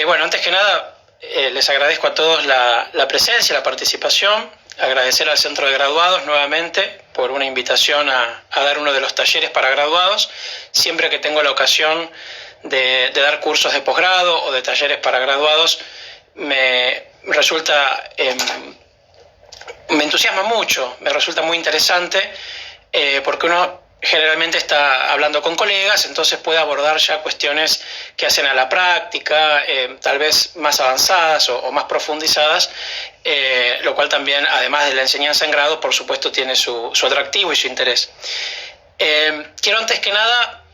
Bueno, antes que nada, les agradezco a todos la presencia, la participación, agradecer al Centro de Graduados nuevamente por una invitación a dar uno de los talleres para graduados. Siempre que tengo la ocasión de dar cursos de posgrado o de talleres para graduados, me entusiasma mucho, me resulta muy interesante, porque uno generalmente está hablando con colegas, entonces puede abordar ya cuestiones que hacen a la práctica, tal vez más avanzadas o más profundizadas, lo cual también, además de la enseñanza en grado, por supuesto tiene su atractivo y su interés. Quiero antes que nada,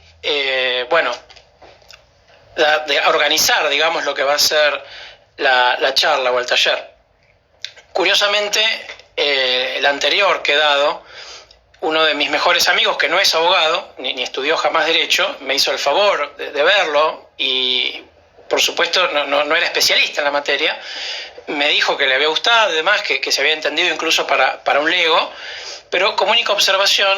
organizar, digamos, lo que va a ser la charla o el taller. Curiosamente, el anterior que he dado, uno de mis mejores amigos, que no es abogado, ni estudió jamás Derecho, me hizo el favor de verlo y, por supuesto, no era especialista en la materia. Me dijo que le había gustado, además, que se había entendido incluso para un lego, pero como única observación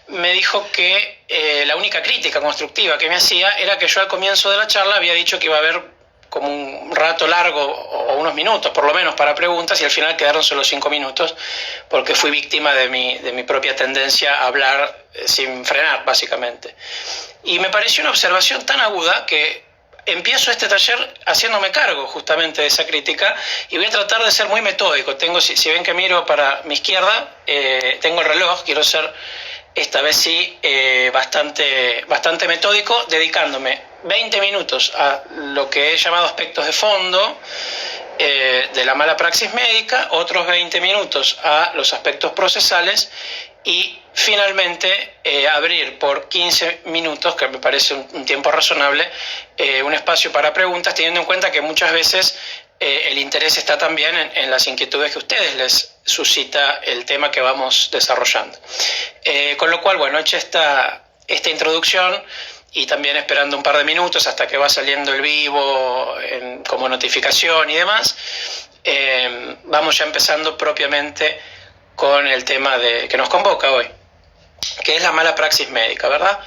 me dijo que la única crítica constructiva que me hacía era que yo al comienzo de la charla había dicho que iba a haber como un rato largo o unos minutos por lo menos para preguntas, y al final quedaron solo 5 minutos porque fui víctima de mi propia tendencia a hablar sin frenar, básicamente. Y me pareció una observación tan aguda que empiezo este taller haciéndome cargo justamente de esa crítica y voy a tratar de ser muy metódico. Si ven que miro para mi izquierda, tengo el reloj, quiero ser esta vez sí bastante metódico, dedicándome 20 minutos a lo que he llamado aspectos de fondo de la mala praxis médica, otros 20 minutos a los aspectos procesales y finalmente abrir por 15 minutos, que me parece un tiempo razonable, un espacio para preguntas, teniendo en cuenta que muchas veces el interés está también en las inquietudes que a ustedes les suscita el tema que vamos desarrollando. Con lo cual, bueno, hecha esta introducción y también esperando un par de minutos hasta que va saliendo el vivo como notificación y demás, vamos ya empezando propiamente con el tema que nos convoca hoy, que es la mala praxis médica, ¿verdad?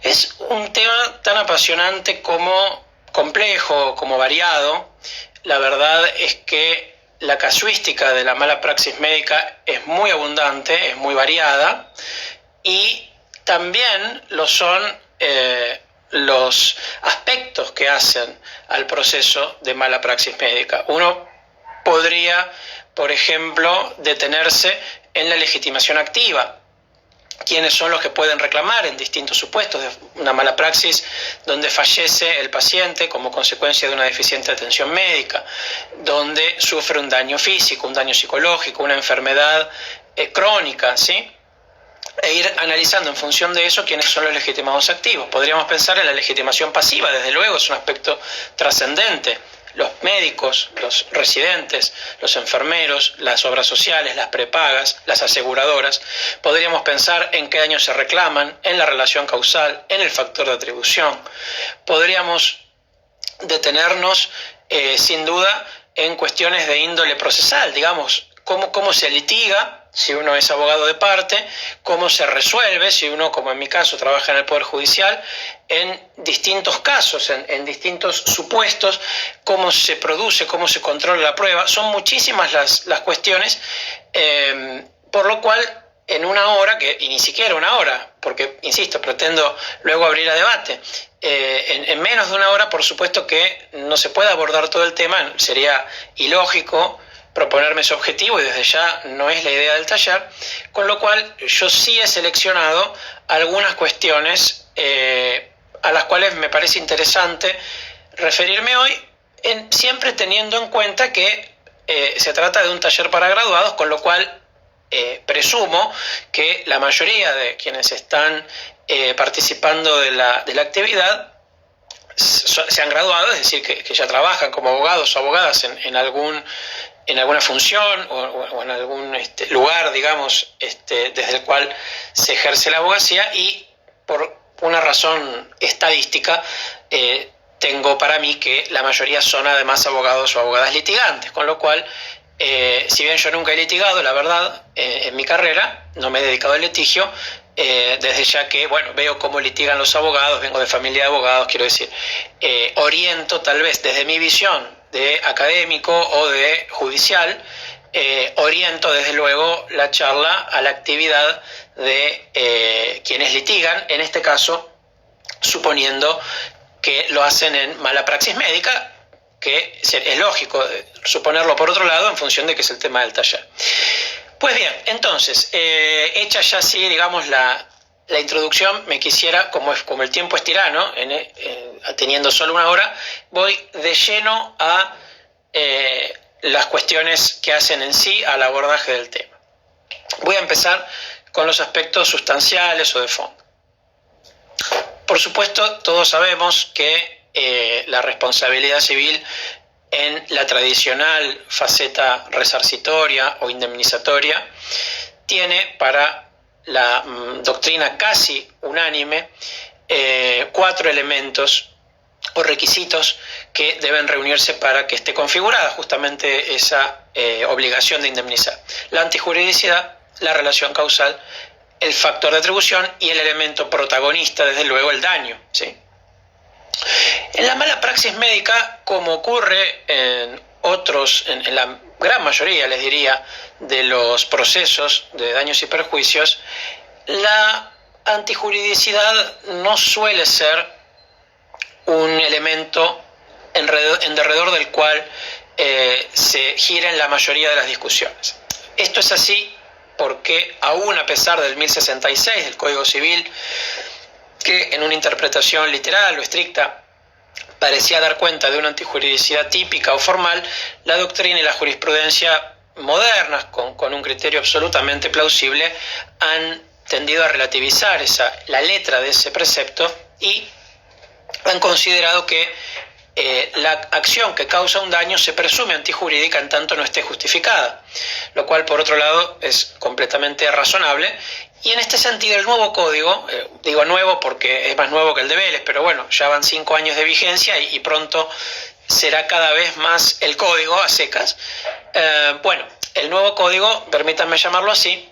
Es un tema tan apasionante como complejo, como variado. La verdad es que la casuística de la mala praxis médica es muy abundante, es muy variada, y también lo son los aspectos que hacen al proceso de mala praxis médica. Uno podría, por ejemplo, detenerse en la legitimación activa. ¿Quiénes son los que pueden reclamar en distintos supuestos de una mala praxis donde fallece el paciente como consecuencia de una deficiente atención médica, donde sufre un daño físico, un daño psicológico, una enfermedad crónica, ¿sí? E ir analizando en función de eso quiénes son los legitimados activos. Podríamos pensar en la legitimación pasiva, desde luego es un aspecto trascendente. Los médicos, los residentes, los enfermeros, las obras sociales, las prepagas, las aseguradoras. Podríamos pensar en qué daños se reclaman, en la relación causal, en el factor de atribución. Podríamos detenernos, sin duda, en cuestiones de índole procesal, digamos, cómo se litiga si uno es abogado de parte, cómo se resuelve si uno, como en mi caso, trabaja en el Poder Judicial, en distintos casos, en distintos supuestos, cómo se produce, cómo se controla la prueba. Son muchísimas las cuestiones, por lo cual en una hora, y ni siquiera una hora, porque, insisto, pretendo luego abrir a debate, en menos de una hora, por supuesto que no se puede abordar todo el tema, sería ilógico proponerme ese objetivo y desde ya no es la idea del taller, con lo cual yo sí he seleccionado algunas cuestiones a las cuales me parece interesante referirme hoy, siempre teniendo en cuenta que se trata de un taller para graduados, con lo cual presumo que la mayoría de quienes están participando de la actividad se han graduado, es decir, que ya trabajan como abogados o abogadas en alguna función o en algún lugar, digamos, desde el cual se ejerce la abogacía, y por una razón estadística tengo para mí que la mayoría son además abogados o abogadas litigantes, con lo cual, si bien yo nunca he litigado, la verdad, en mi carrera no me he dedicado al litigio, desde ya que, bueno, veo cómo litigan los abogados, vengo de familia de abogados, quiero decir, oriento tal vez desde mi visión de académico o de judicial, oriento desde luego la charla a la actividad de quienes litigan, en este caso suponiendo que lo hacen en mala praxis médica, que es lógico suponerlo por otro lado en función de que es el tema del taller. Pues bien, entonces, hecha ya así, digamos, la introducción, me quisiera, como el tiempo es tirano, teniendo solo una hora, voy de lleno a las cuestiones que hacen en sí al abordaje del tema. Voy a empezar con los aspectos sustanciales o de fondo. Por supuesto, todos sabemos que la responsabilidad civil en la tradicional faceta resarcitoria o indemnizatoria tiene para la doctrina casi unánime 4 elementos o requisitos que deben reunirse para que esté configurada justamente esa obligación de indemnizar: la antijuridicidad, la relación causal, el factor de atribución y el elemento protagonista, desde luego, el daño, ¿sí? En la mala praxis médica, como ocurre en la gran mayoría, les diría, de los procesos de daños y perjuicios, la antijuridicidad no suele ser un elemento en derredor del cual se giran la mayoría de las discusiones. Esto es así porque, aún a pesar del 1066 del Código Civil, que en una interpretación literal o estricta parecía dar cuenta de una antijuridicidad típica o formal, la doctrina y la jurisprudencia modernas, con un criterio absolutamente plausible, han tendido a relativizar la letra de ese precepto y han considerado que la acción que causa un daño se presume antijurídica en tanto no esté justificada, lo cual por otro lado es completamente razonable. Y en este sentido el nuevo código, digo nuevo porque es más nuevo que el de Vélez, pero bueno, ya van 5 años de vigencia y pronto será cada vez más el código a secas. Bueno, el nuevo código, permítanme llamarlo así,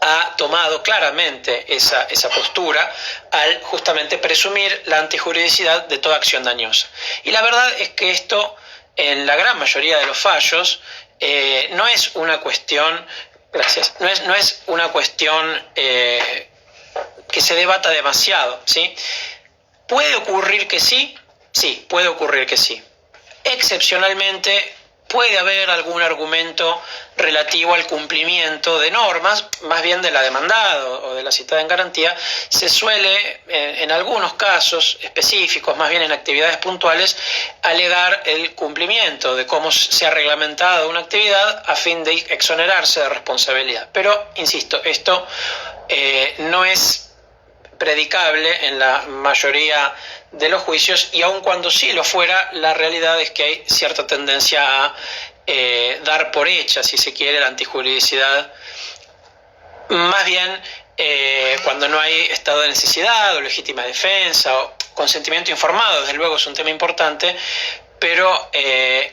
ha tomado claramente esa postura al justamente presumir la antijuridicidad de toda acción dañosa. Y la verdad es que esto, en la gran mayoría de los fallos, no es una cuestión, no es una cuestión que se debata demasiado, ¿sí? ¿Puede ocurrir que sí? Sí, puede ocurrir que sí. Excepcionalmente, puede haber algún argumento relativo al cumplimiento de normas, más bien de la demandada o de la citada en garantía. Se suele, en algunos casos específicos, más bien en actividades puntuales, alegar el cumplimiento de cómo se ha reglamentado una actividad a fin de exonerarse de responsabilidad. Pero, insisto, esto no es predicable en la mayoría de los juicios, y aun cuando sí lo fuera, la realidad es que hay cierta tendencia a dar por hecha, si se quiere, la antijuridicidad, más bien cuando no hay estado de necesidad o legítima defensa o consentimiento informado. Desde luego es un tema importante, pero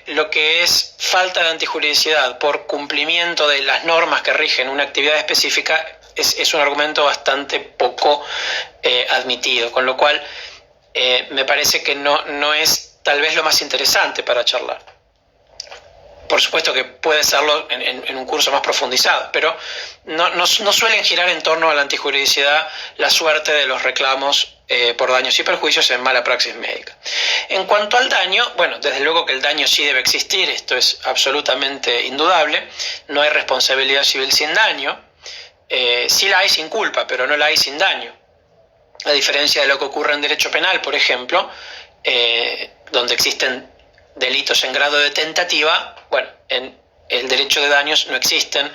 lo que es falta de antijuridicidad por cumplimiento de las normas que rigen una actividad específica es un argumento bastante poco admitido, con lo cual me parece que no es tal vez lo más interesante para charlar. Por supuesto que puede serlo en un curso más profundizado, pero no suelen girar en torno a la antijuridicidad la suerte de los reclamos por daños y perjuicios en mala praxis médica. En cuanto al daño, bueno, desde luego que el daño sí debe existir, esto es absolutamente indudable. No hay responsabilidad civil sin daño. Sí la hay sin culpa, pero no la hay sin daño. A diferencia de lo que ocurre en derecho penal, por ejemplo, donde existen delitos en grado de tentativa, bueno, en el derecho de daños no existen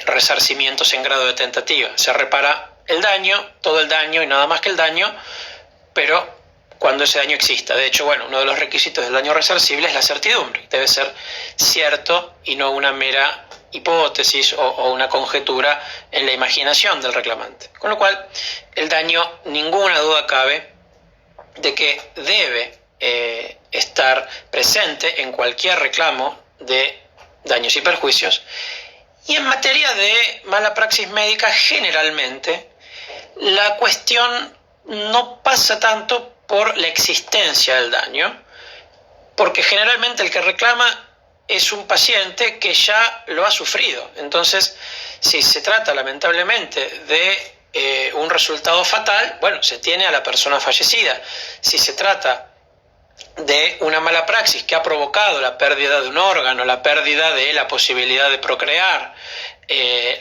resarcimientos en grado de tentativa. Se repara el daño, todo el daño y nada más que el daño, pero cuando ese daño exista. De hecho, bueno, uno de los requisitos del daño resarcible es la certidumbre. Debe ser cierto y no una mera hipótesis o una conjetura en la imaginación del reclamante. Con lo cual, el daño, ninguna duda cabe de que debe estar presente en cualquier reclamo de daños y perjuicios. Y en materia de mala praxis médica, generalmente La cuestión no pasa tanto por la existencia del daño, porque generalmente el que reclama es un paciente que ya lo ha sufrido. Entonces, si se trata lamentablemente de un resultado fatal, bueno, se tiene a la persona fallecida. Si se trata de una mala praxis que ha provocado la pérdida de un órgano, la pérdida de la posibilidad de procrear,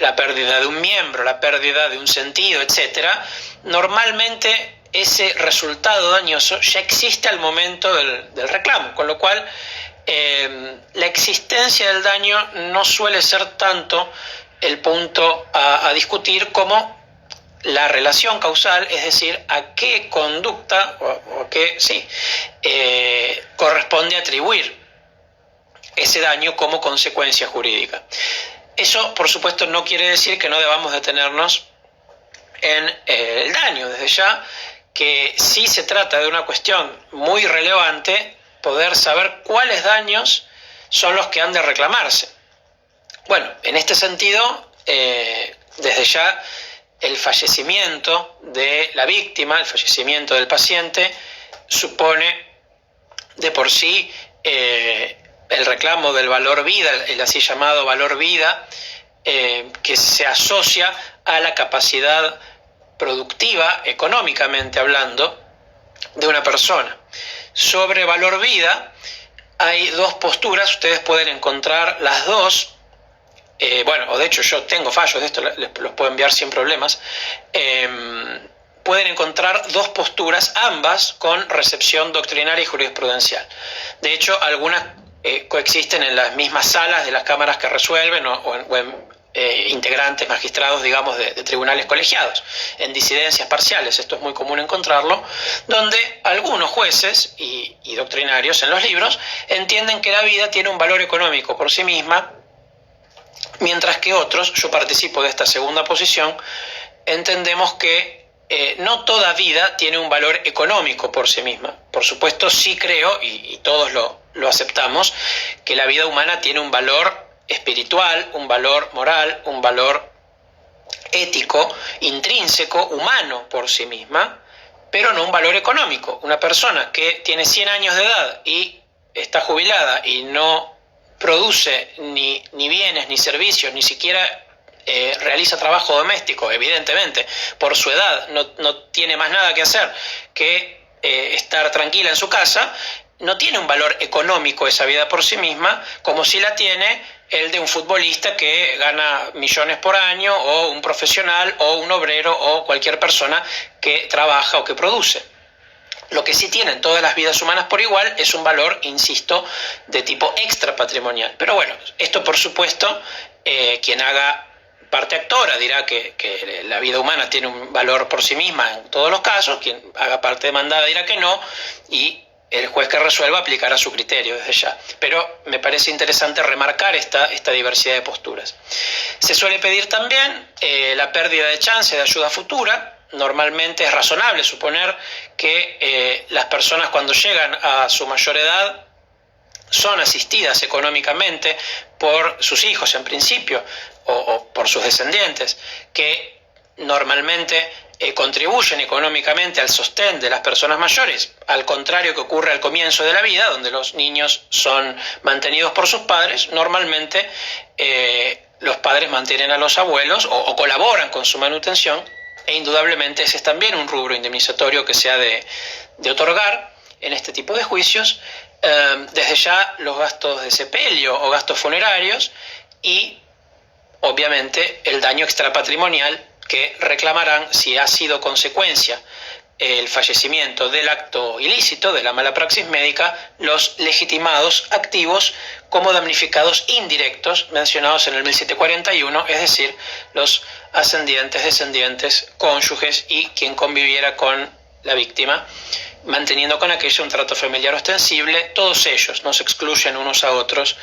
la pérdida de un miembro, la pérdida de un sentido, etc., normalmente ese resultado dañoso ya existe al momento del reclamo, con lo cual la existencia del daño no suele ser tanto el punto a discutir como la relación causal, es decir, a qué conducta o a qué corresponde atribuir ese daño como consecuencia jurídica. Eso, por supuesto, no quiere decir que no debamos detenernos en el daño. Desde ya que sí se trata de una cuestión muy relevante poder saber cuáles daños son los que han de reclamarse. Bueno, en este sentido, desde ya el fallecimiento de la víctima, el fallecimiento del paciente, supone de por sí el reclamo del valor vida, el así llamado valor vida, que se asocia a la capacidad productiva, económicamente hablando, de una persona. Sobre valor vida hay dos posturas, ustedes pueden encontrar las dos. O de hecho yo tengo fallos de esto, los puedo enviar sin problemas. Pueden encontrar dos posturas, ambas con recepción doctrinaria y jurisprudencial. De hecho, algunas coexisten en las mismas salas de las cámaras que resuelven o en integrantes, magistrados, digamos, de tribunales colegiados, en disidencias parciales, esto es muy común encontrarlo, donde algunos jueces y doctrinarios en los libros entienden que la vida tiene un valor económico por sí misma, mientras que otros, yo participo de esta segunda posición, entendemos que no toda vida tiene un valor económico por sí misma. Por supuesto, sí creo, y todos lo aceptamos, que la vida humana tiene un valor espiritual, un valor moral, un valor ético, intrínseco, humano por sí misma, pero no un valor económico. Una persona que tiene 100 años de edad y está jubilada y no produce ni bienes, ni servicios, ni siquiera realiza trabajo doméstico, evidentemente, por su edad, no tiene más nada que hacer que estar tranquila en su casa, no tiene un valor económico esa vida por sí misma, como si la tiene el de un futbolista que gana millones por año, o un profesional, o un obrero, o cualquier persona que trabaja o que produce. Lo que sí tienen todas las vidas humanas por igual es un valor, insisto, de tipo extrapatrimonial. Pero bueno, esto por supuesto, quien haga parte actora dirá que la vida humana tiene un valor por sí misma en todos los casos, quien haga parte demandada dirá que no, y el juez que resuelva aplicará su criterio desde ya. Pero me parece interesante remarcar esta diversidad de posturas. Se suele pedir también la pérdida de chance de ayuda futura. Normalmente es razonable suponer que las personas cuando llegan a su mayor edad son asistidas económicamente por sus hijos en principio, o por sus descendientes, que normalmente contribuyen económicamente al sostén de las personas mayores, al contrario que ocurre al comienzo de la vida, donde los niños son mantenidos por sus padres. Normalmente los padres mantienen a los abuelos o colaboran con su manutención, e indudablemente ese es también un rubro indemnizatorio que se ha de otorgar en este tipo de juicios. Desde ya los gastos de sepelio o gastos funerarios y obviamente el daño extrapatrimonial que reclamarán si ha sido consecuencia el fallecimiento del acto ilícito, de la mala praxis médica, los legitimados activos como damnificados indirectos mencionados en el 1741, es decir, los ascendientes, descendientes, cónyuges y quien conviviera con la víctima, manteniendo con aquello un trato familiar ostensible. Todos ellos, no se excluyen unos a otros,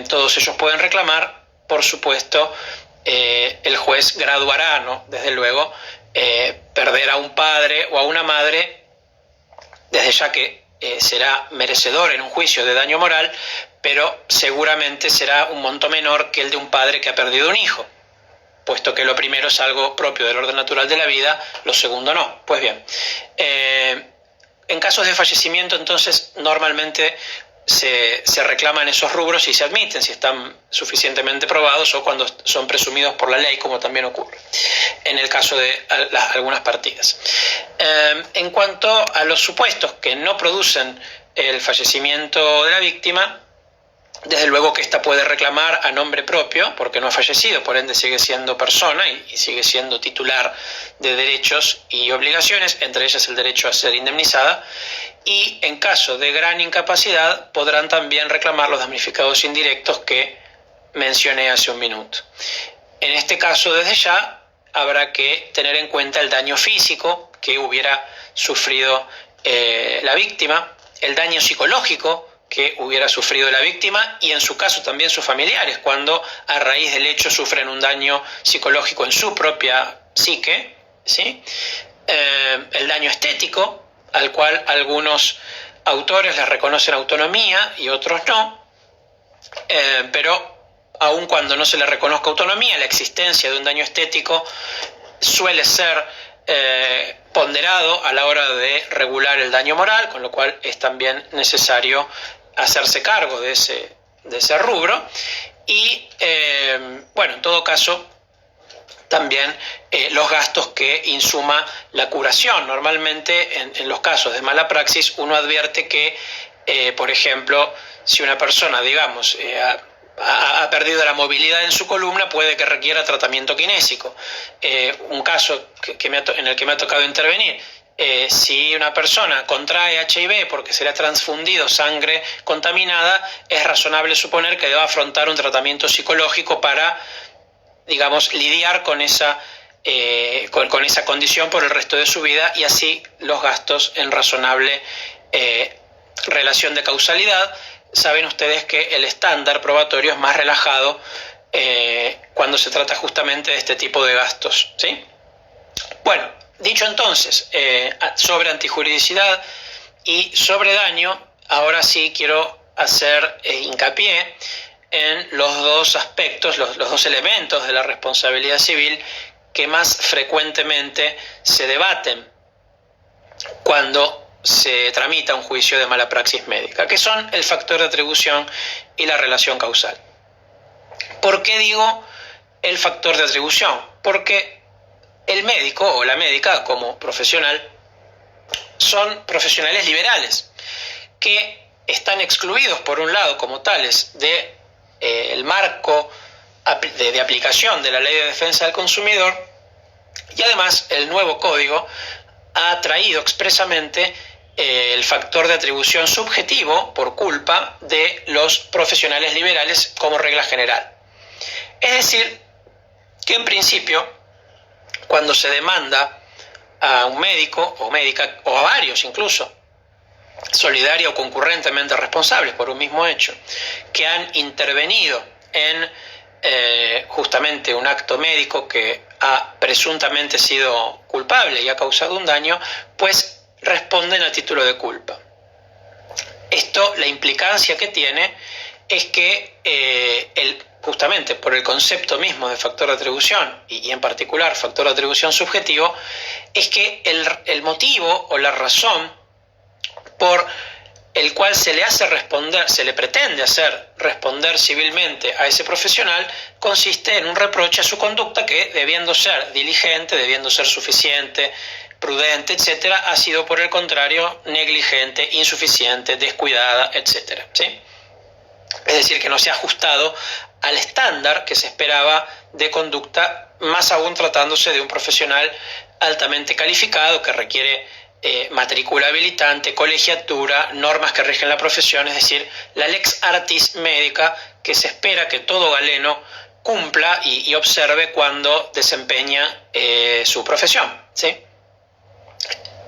todos ellos pueden reclamar. Por supuesto, el juez graduará, ¿no?, desde luego, perder a un padre o a una madre, desde ya que será merecedor en un juicio de daño moral, pero seguramente será un monto menor que el de un padre que ha perdido un hijo. puesto que lo primero es algo propio del orden natural de la vida, lo segundo no. Pues bien, en casos de fallecimiento, entonces, normalmente se reclaman esos rubros y se admiten si están suficientemente probados o cuando son presumidos por la ley, como también ocurre en el caso de algunas partidas. En cuanto a los supuestos que no producen el fallecimiento de la víctima, desde luego que ésta puede reclamar a nombre propio, porque no ha fallecido, por ende sigue siendo persona y sigue siendo titular de derechos y obligaciones, entre ellas el derecho a ser indemnizada, y en caso de gran incapacidad podrán también reclamar los damnificados indirectos que mencioné hace un minuto. En este caso, desde ya, habrá que tener en cuenta el daño físico que hubiera sufrido la víctima, el daño psicológico que hubiera sufrido la víctima y en su caso también sus familiares, cuando a raíz del hecho sufren un daño psicológico en su propia psique, ¿sí? El daño estético, al cual algunos autores les reconocen autonomía y otros no, pero aun cuando no se le reconozca autonomía, la existencia de un daño estético suele ser ponderado a la hora de regular el daño moral, con lo cual es también necesario hacerse cargo de ese rubro y, bueno, en todo caso, también los gastos que insuma la curación. Normalmente, en los casos de mala praxis, uno advierte que, por ejemplo, si una persona, digamos, ha perdido la movilidad en su columna, puede que requiera tratamiento kinésico. Un caso en el que me ha tocado intervenir, si una persona contrae HIV porque se le ha transfundido sangre contaminada, es razonable suponer que deba afrontar un tratamiento psicológico para, digamos, lidiar con esa condición por el resto de su vida, y así los gastos en razonable relación de causalidad. Saben ustedes que el estándar probatorio es más relajado cuando se trata justamente de este tipo de gastos, ¿sí? Bueno, dicho entonces sobre antijuridicidad y sobre daño, ahora sí quiero hacer hincapié en los dos aspectos, los dos elementos de la responsabilidad civil que más frecuentemente se debaten cuando se tramita un juicio de mala praxis médica, que son el factor de atribución y la relación causal. ¿Por qué digo el factor de atribución? Porque el médico o la médica como profesional son profesionales liberales que están excluidos por un lado como tales de el marco de aplicación de la Ley de Defensa del Consumidor, y además el nuevo código ha traído expresamente el factor de atribución subjetivo por culpa de los profesionales liberales como regla general. Es decir, que en principio, cuando se demanda a un médico o médica, o a varios incluso, solidaria o concurrentemente responsables por un mismo hecho, que han intervenido en justamente un acto médico que ha presuntamente sido culpable y ha causado un daño, pues responden a título de culpa. Esto, la implicancia que tiene es que justamente por el concepto mismo de factor de atribución y en particular factor de atribución subjetivo, es que el motivo o la razón por el cual se le pretende hacer responder civilmente a ese profesional, consiste en un reproche a su conducta que, debiendo ser diligente, debiendo ser suficiente, prudente, etcétera, ha sido por el contrario negligente, insuficiente, descuidada, etcétera, ¿sí? Es decir, que no se ha ajustado al estándar que se esperaba de conducta, más aún tratándose de un profesional altamente calificado que requiere matrícula habilitante, colegiatura, normas que rigen la profesión, es decir, la lex artis médica que se espera que todo galeno cumpla y observe cuando desempeña su profesión, ¿sí?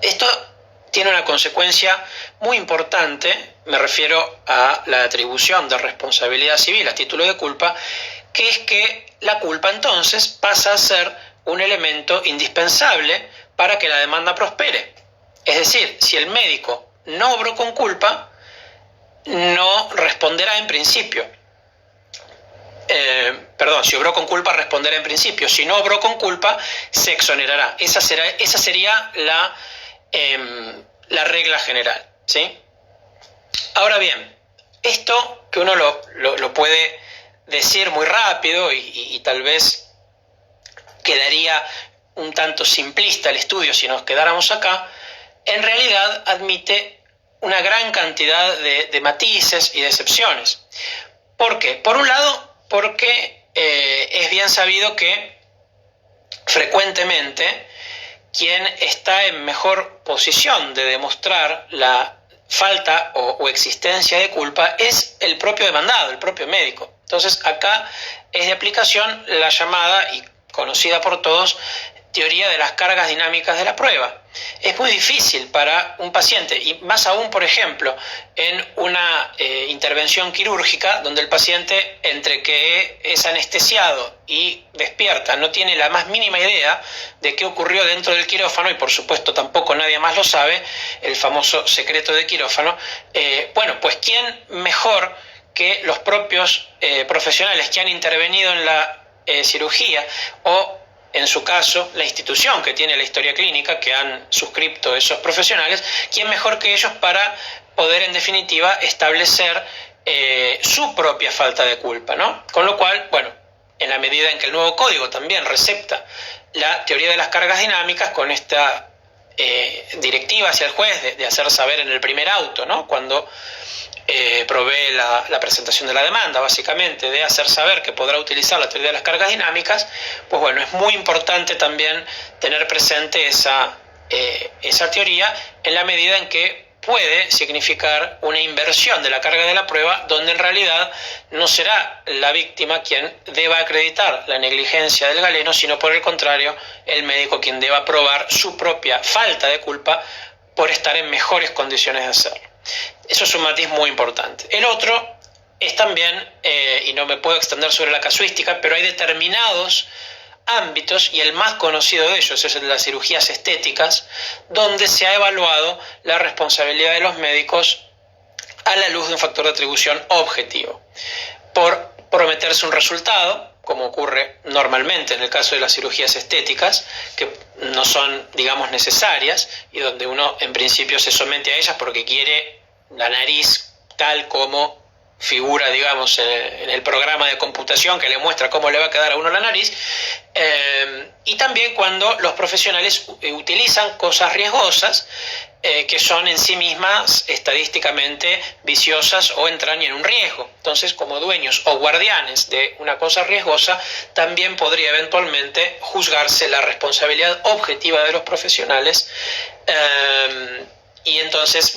Esto tiene una consecuencia muy importante, me refiero a la atribución de responsabilidad civil a título de culpa, que es que la culpa entonces pasa a ser un elemento indispensable para que la demanda prospere. Es decir, si el médico no obró con culpa, no responderá en principio. si obró con culpa, responderá en principio. Si no obró con culpa, se exonerará. Esa sería la regla general, ¿sí? Ahora bien, esto que uno lo puede decir muy rápido y tal vez quedaría un tanto simplista el estudio si nos quedáramos acá, en realidad admite una gran cantidad de matices y de excepciones. ¿Por qué? Por un lado, porque es bien sabido que frecuentemente quien está en mejor posición de demostrar la falta o existencia de culpa es el propio demandado, el propio médico. Entonces acá es de aplicación la llamada y conocida por todos teoría de las cargas dinámicas de la prueba. Es muy difícil para un paciente, y más aún, por ejemplo, en una intervención quirúrgica donde el paciente, entre que es anestesiado y despierta, no tiene la más mínima idea de qué ocurrió dentro del quirófano, y por supuesto tampoco nadie más lo sabe, el famoso secreto de quirófano. Pues ¿quién mejor que los propios profesionales que han intervenido en la cirugía, o en su caso, la institución que tiene la historia clínica, que han suscripto esos profesionales, ¿quién mejor que ellos para poder, en definitiva, establecer su propia falta de culpa, ¿no? Con lo cual, en la medida en que el nuevo código también recepta la teoría de las cargas dinámicas con esta directiva hacia el juez de hacer saber en el primer auto, ¿no? Cuando provee la presentación de la demanda, básicamente, de hacer saber que podrá utilizar la teoría de las cargas dinámicas, es muy importante también tener presente esa teoría en la medida en que puede significar una inversión de la carga de la prueba, donde en realidad no será la víctima quien deba acreditar la negligencia del galeno, sino por el contrario, el médico quien deba probar su propia falta de culpa por estar en mejores condiciones de hacerlo. Eso es un matiz muy importante. El otro es también, y no me puedo extender sobre la casuística, pero hay determinados ámbitos, y el más conocido de ellos es el de las cirugías estéticas, donde se ha evaluado la responsabilidad de los médicos a la luz de un factor de atribución objetivo. Por prometerse un resultado, como ocurre normalmente en el caso de las cirugías estéticas, que no son, digamos, necesarias, y donde uno en principio se somete a ellas porque quiere la nariz tal como figura, digamos, en el programa de computación que le muestra cómo le va a quedar a uno la nariz, y también cuando los profesionales utilizan cosas riesgosas que son en sí mismas estadísticamente viciosas o entrañan un riesgo. Entonces, como dueños o guardianes de una cosa riesgosa, también podría eventualmente juzgarse la responsabilidad objetiva de los profesionales, y entonces,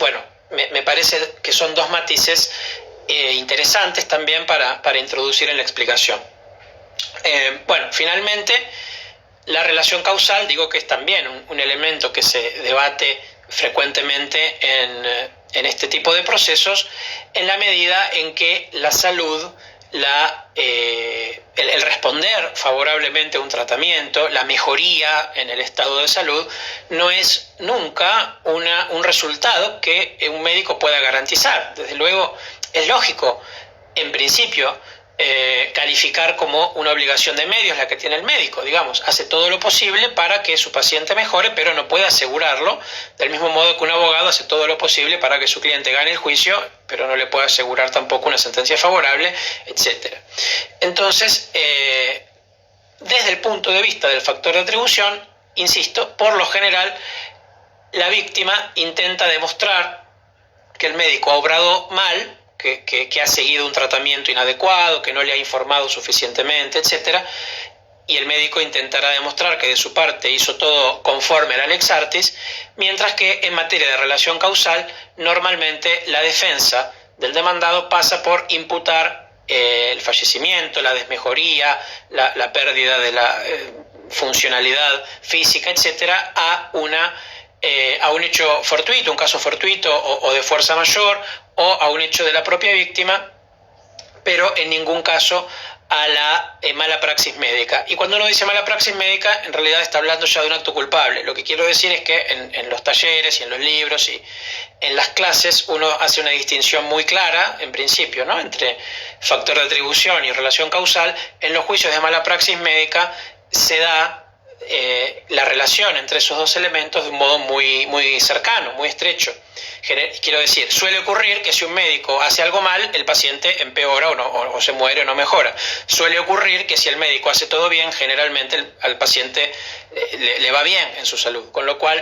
me parece que son dos matices interesantes también para introducir en la explicación. Finalmente, la relación causal, digo que es también un elemento que se debate frecuentemente en este tipo de procesos, en la medida en que la salud, el responder favorablemente a un tratamiento, la mejoría en el estado de salud, no es nunca un resultado que un médico pueda garantizar. Desde luego, es lógico, en principio, calificar como una obligación de medios la que tiene el médico, digamos, hace todo lo posible para que su paciente mejore, pero no puede asegurarlo, del mismo modo que un abogado hace todo lo posible para que su cliente gane el juicio, pero no le puede asegurar tampoco una sentencia favorable, etc. Entonces, desde el punto de vista del factor de atribución, insisto, por lo general, la víctima intenta demostrar que el médico ha obrado mal, que ha seguido un tratamiento inadecuado, que no le ha informado suficientemente, etc. Y el médico intentará demostrar que de su parte hizo todo conforme a la lex artis, mientras que en materia de relación causal, normalmente la defensa del demandado pasa por imputar el fallecimiento, la desmejoría, la pérdida de la funcionalidad física, etc., a un hecho fortuito, un caso fortuito o de fuerza mayor, o a un hecho de la propia víctima, pero en ningún caso a la mala praxis médica. Y cuando uno dice mala praxis médica, en realidad está hablando ya de un acto culpable. Lo que quiero decir es que en los talleres y en los libros y en las clases uno hace una distinción muy clara, en principio, ¿no?, entre factor de atribución y relación causal. En los juicios de mala praxis médica se da la relación entre esos dos elementos de un modo muy cercano, muy estrecho. Quiero decir, suele ocurrir que si un médico hace algo mal, el paciente empeora o se muere o no mejora. Suele ocurrir que si el médico hace todo bien, generalmente al paciente le va bien en su salud. Con lo cual,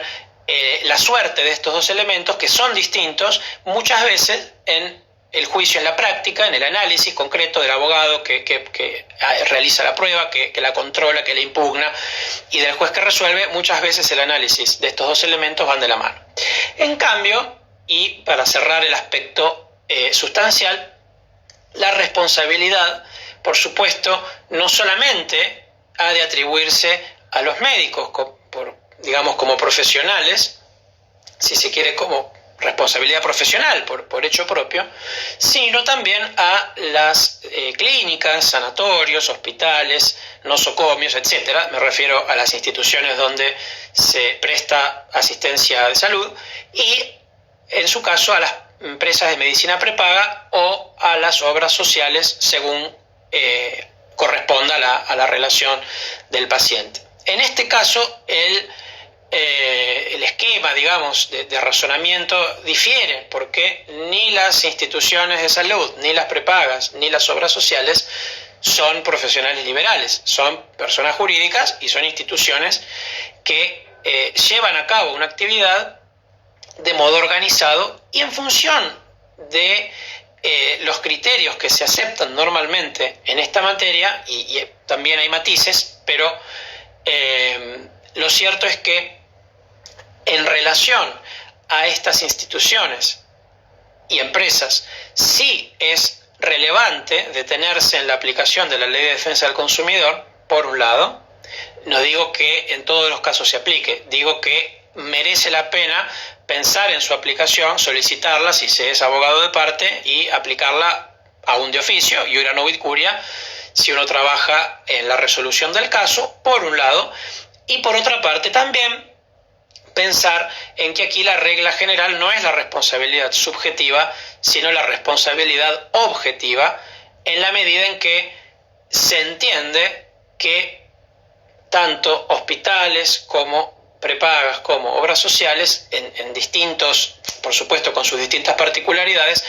la suerte de estos dos elementos, que son distintos, muchas veces en el juicio, en la práctica, en el análisis concreto del abogado que realiza la prueba, que la controla, que la impugna, y del juez que resuelve, muchas veces el análisis de estos dos elementos van de la mano. En cambio, y para cerrar el aspecto sustancial, la responsabilidad, por supuesto, no solamente ha de atribuirse a los médicos, digamos, como profesionales, si se quiere, como responsabilidad profesional por hecho propio, sino también a las clínicas, sanatorios, hospitales, nosocomios, etc. Me refiero a las instituciones donde se presta asistencia de salud y, en su caso, a las empresas de medicina prepaga o a las obras sociales, según corresponda a la relación del paciente. En este caso, el esquema, digamos, de razonamiento difiere, porque ni las instituciones de salud, ni las prepagas, ni las obras sociales son profesionales liberales, son personas jurídicas y son instituciones que llevan a cabo una actividad de modo organizado y en función de los criterios que se aceptan normalmente en esta materia, y también hay matices, pero lo cierto es que en relación a estas instituciones y empresas, sí es relevante detenerse en la aplicación de la Ley de Defensa del Consumidor, por un lado. No digo que en todos los casos se aplique, digo que merece la pena pensar en su aplicación, solicitarla si se es abogado de parte y aplicarla aún de oficio, iura novit curia, si uno trabaja en la resolución del caso, por un lado, y por otra parte también pensar en que aquí la regla general no es la responsabilidad subjetiva, sino la responsabilidad objetiva, en la medida en que se entiende que tanto hospitales como prepagas como obras sociales, en distintos, por supuesto con sus distintas particularidades,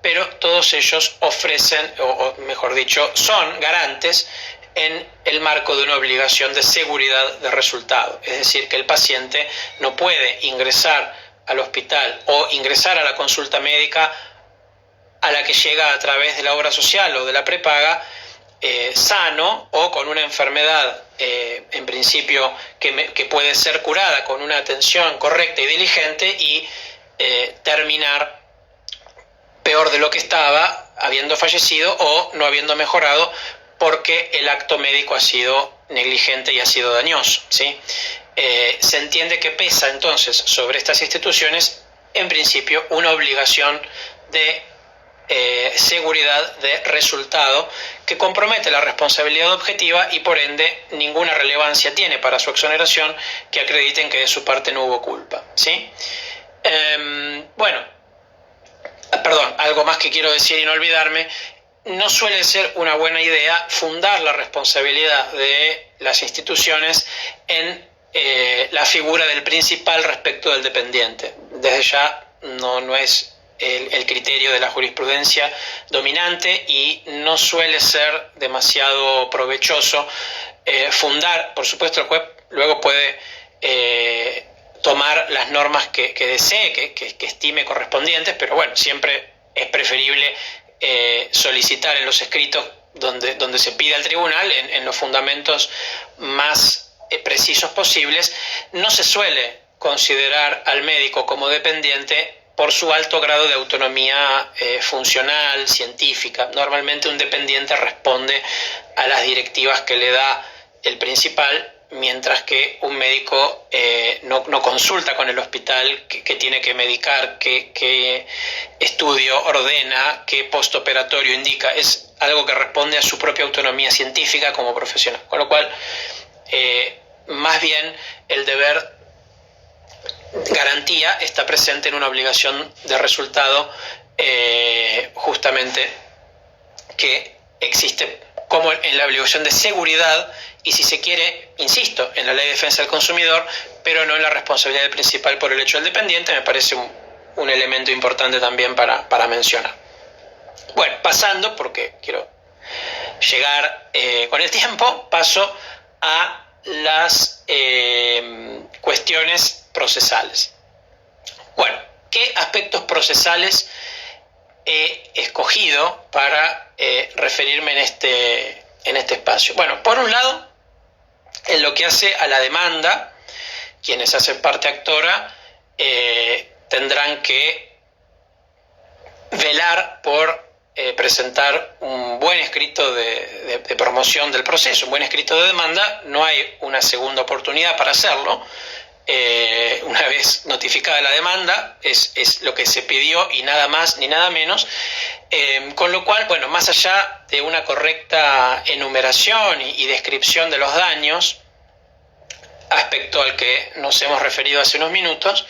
pero todos ellos ofrecen, o mejor dicho, son garantes en el marco de una obligación de seguridad de resultado. Es decir, que el paciente no puede ingresar al hospital o ingresar a la consulta médica a la que llega a través de la obra social o de la prepaga sano o con una enfermedad en principio que puede ser curada con una atención correcta y diligente y terminar peor de lo que estaba, habiendo fallecido o no habiendo mejorado porque el acto médico ha sido negligente y ha sido dañoso, ¿sí? Se entiende que pesa entonces sobre estas instituciones, en principio, una obligación de seguridad de resultado que compromete la responsabilidad objetiva y por ende ninguna relevancia tiene para su exoneración que acrediten que de su parte no hubo culpa, ¿sí? Algo más que quiero decir y no olvidarme. No suele ser una buena idea fundar la responsabilidad de las instituciones en la figura del principal respecto del dependiente. Desde ya no es el criterio de la jurisprudencia dominante y no suele ser demasiado provechoso fundar. Por supuesto, el juez luego puede tomar las normas que desee, que estime correspondientes, pero bueno, siempre es preferible solicitar en los escritos donde se pide al tribunal, en los fundamentos más precisos posibles. No se suele considerar al médico como dependiente por su alto grado de autonomía funcional, científica. Normalmente un dependiente responde a las directivas que le da el principal mientras que un médico no consulta con el hospital qué tiene que medicar, qué estudio ordena, qué postoperatorio indica. Es algo que responde a su propia autonomía científica como profesional. Con lo cual, más bien el deber garantía está presente en una obligación de resultado, justamente que existe como en la obligación de seguridad y, si se quiere, insisto, en la Ley de Defensa del Consumidor, pero no en la responsabilidad principal por el hecho del dependiente. Me parece un elemento importante también para mencionar. Bueno, pasando, porque quiero llegar con el tiempo, paso a las cuestiones procesales. Bueno, ¿qué aspectos procesales he escogido para referirme en este espacio? Bueno, por un lado, en lo que hace a la demanda, quienes hacen parte actora tendrán que velar por presentar un buen escrito de promoción del proceso, un buen escrito de demanda. No hay una segunda oportunidad para hacerlo. Una vez notificada la demanda, es lo que se pidió y nada más ni nada menos. Con lo cual, bueno, más allá de una correcta enumeración y descripción de los daños, aspecto al que nos hemos referido hace unos minutos,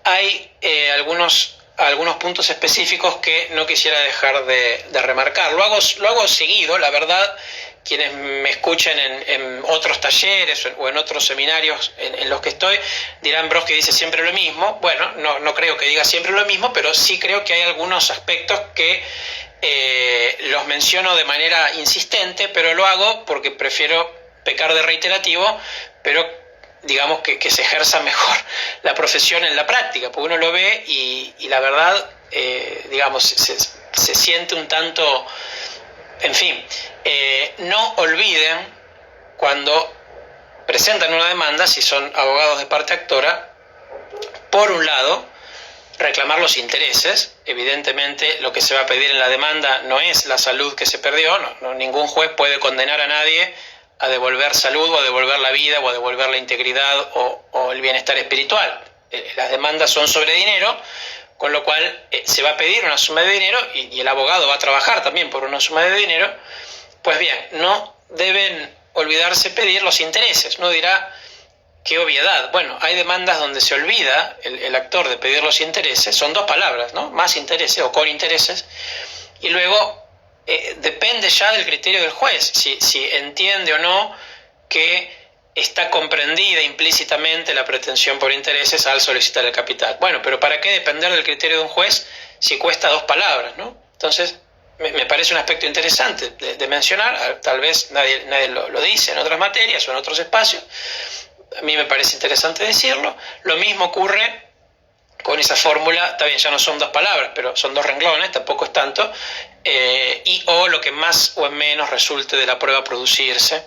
hay algunos puntos específicos que no quisiera dejar de remarcar. Lo hago seguido, la verdad. Quienes me escuchen en otros talleres o en otros seminarios en los que estoy dirán: Brodsky dice siempre lo mismo. Bueno, no creo que diga siempre lo mismo, pero sí creo que hay algunos aspectos que los menciono de manera insistente, pero lo hago porque prefiero pecar de reiterativo, pero digamos que se ejerza mejor la profesión en la práctica, porque uno lo ve y la verdad, digamos, se siente un tanto. En fin, no olviden, cuando presentan una demanda, si son abogados de parte actora, por un lado, reclamar los intereses. Evidentemente, lo que se va a pedir en la demanda no es la salud que se perdió. Ningún juez puede condenar a nadie a devolver salud, o a devolver la vida, o a devolver la integridad o el bienestar espiritual. Las demandas son sobre dinero, con lo cual se va a pedir una suma de dinero y el abogado va a trabajar también por una suma de dinero. Pues bien, no deben olvidarse pedir los intereses. Uno dirá: qué obviedad. Bueno, hay demandas donde se olvida el actor de pedir los intereses. Son dos palabras, ¿no? Más intereses o con intereses. Y luego depende ya del criterio del juez, si entiende o no que está comprendida implícitamente la pretensión por intereses al solicitar el capital. Bueno, pero ¿para qué depender del criterio de un juez si cuesta dos palabras, ¿no? Entonces, me parece un aspecto interesante de mencionar. Tal vez nadie lo dice en otras materias o en otros espacios. A mí me parece interesante decirlo. Lo mismo ocurre con esa fórmula. Está bien, ya no son dos palabras, pero son dos renglones, tampoco es tanto. Y o lo que más o menos resulte de la prueba producirse,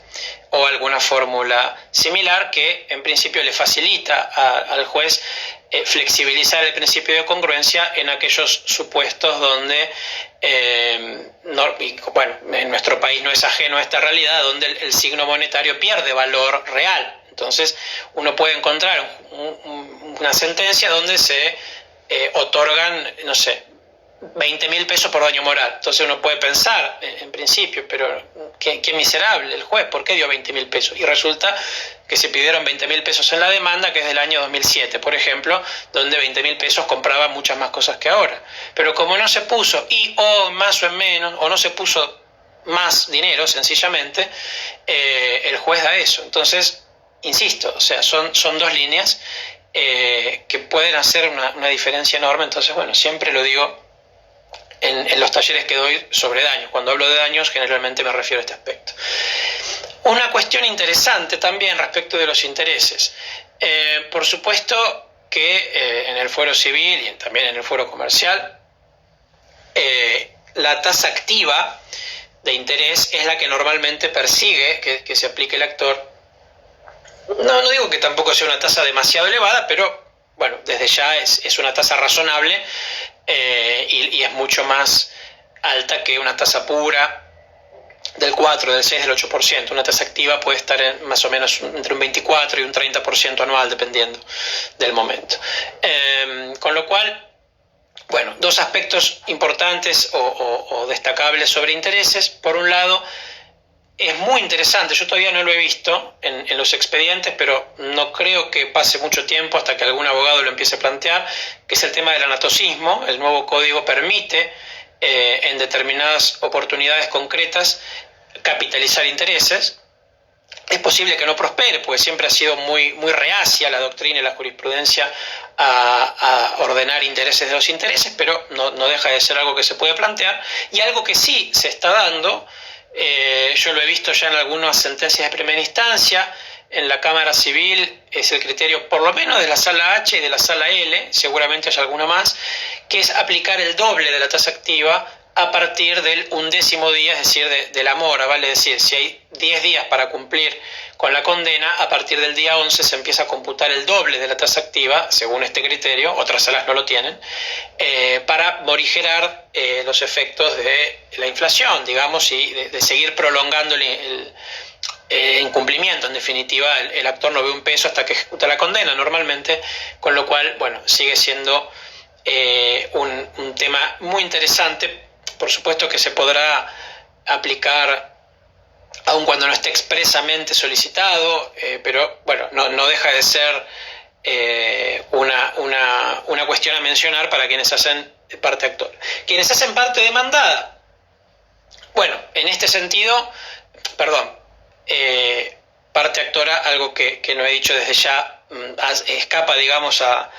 o alguna fórmula similar que en principio le facilita al juez flexibilizar el principio de congruencia en aquellos supuestos donde, en nuestro país no es ajeno a esta realidad, donde el signo monetario pierde valor real. Entonces uno puede encontrar una sentencia donde se otorgan, no sé, 20.000 pesos por daño moral. Entonces uno puede pensar, en principio, pero qué miserable el juez, ¿por qué dio 20.000 pesos? Y resulta que se pidieron 20.000 pesos en la demanda, que es del año 2007, por ejemplo, donde 20.000 pesos compraban muchas más cosas que ahora. Pero como no se puso o más o en menos, o no se puso más dinero, sencillamente, el juez da eso. Entonces, insisto, o sea, son dos líneas que pueden hacer una diferencia enorme. Entonces, bueno, siempre lo digo en los talleres que doy sobre daños. Cuando hablo de daños, generalmente me refiero a este aspecto. Una cuestión interesante también respecto de los intereses. Por supuesto que en el fuero civil y también en el fuero comercial, la tasa activa de interés es la que normalmente persigue que se aplique el actor. No digo que tampoco sea una tasa demasiado elevada, pero bueno, desde ya es una tasa razonable, y es mucho más alta que una tasa pura del 4, del 6, del 8%. Una tasa activa puede estar en más o menos entre un 24 y un 30% anual, dependiendo del momento. Con lo cual, bueno, dos aspectos importantes o destacables sobre intereses. Por un lado, es muy interesante, yo todavía no lo he visto en los expedientes, pero no creo que pase mucho tiempo hasta que algún abogado lo empiece a plantear, que es el tema del anatocismo. El nuevo código permite en determinadas oportunidades concretas capitalizar intereses. Es posible que no prospere, porque siempre ha sido muy reacia la doctrina y la jurisprudencia a ordenar intereses de los intereses, pero no deja de ser algo que se puede plantear, y algo que sí se está dando. Yo lo he visto ya en algunas sentencias de primera instancia. En la Cámara Civil es el criterio, por lo menos de la Sala H y de la Sala L, seguramente hay alguna más, que es aplicar el doble de la tasa activa a partir del 11º día, es decir, de la mora, vale decir, si hay 10 días para cumplir con la condena, a partir del día 11 se empieza a computar el doble de la tasa activa, según este criterio. Otras salas no lo tienen, para morigerar los efectos de la inflación, digamos, y de seguir prolongando el incumplimiento. En definitiva, el actor no ve un peso hasta que ejecuta la condena normalmente, con lo cual, bueno, sigue siendo un tema muy interesante. Por supuesto que se podrá aplicar aun cuando no esté expresamente solicitado, pero bueno, no deja de ser una cuestión a mencionar para quienes hacen parte actora. Quienes hacen parte demandada, bueno, en este sentido, parte actora, algo que no he dicho desde ya, escapa, digamos, a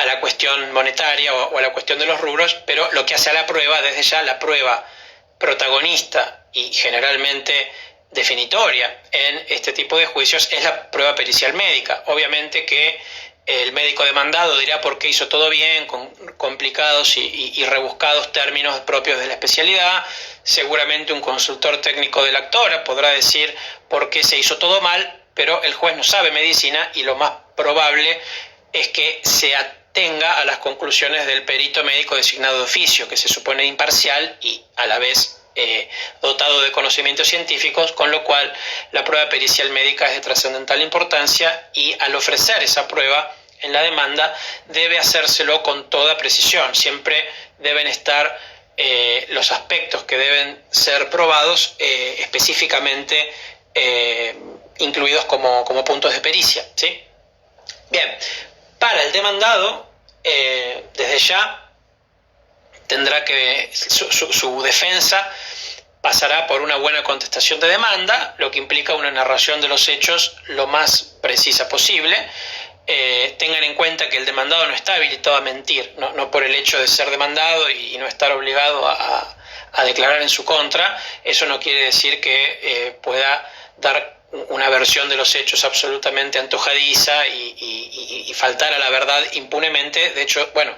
la cuestión monetaria o a la cuestión de los rubros, pero lo que hace a la prueba, desde ya la prueba protagonista y generalmente definitoria en este tipo de juicios es la prueba pericial médica. Obviamente que el médico demandado dirá por qué hizo todo bien, con complicados y rebuscados términos propios de la especialidad. Seguramente un consultor técnico de la actora podrá decir por qué se hizo todo mal, pero el juez no sabe medicina y lo más probable es que se atenga a las conclusiones del perito médico designado de oficio, que se supone imparcial y a la vez dotado de conocimientos científicos, con lo cual la prueba pericial médica es de trascendental importancia, y al ofrecer esa prueba en la demanda debe hacérselo con toda precisión. Siempre deben estar los aspectos que deben ser probados específicamente incluidos como puntos de pericia, ¿sí? Bien, para el demandado, desde ya tendrá que su defensa pasará por una buena contestación de demanda, lo que implica una narración de los hechos lo más precisa posible. Tengan en cuenta que el demandado no está habilitado a mentir, no por el hecho de ser demandado y no estar obligado a declarar en su contra. Eso no quiere decir que pueda dar una versión de los hechos absolutamente antojadiza y faltar a la verdad impunemente. De hecho, bueno,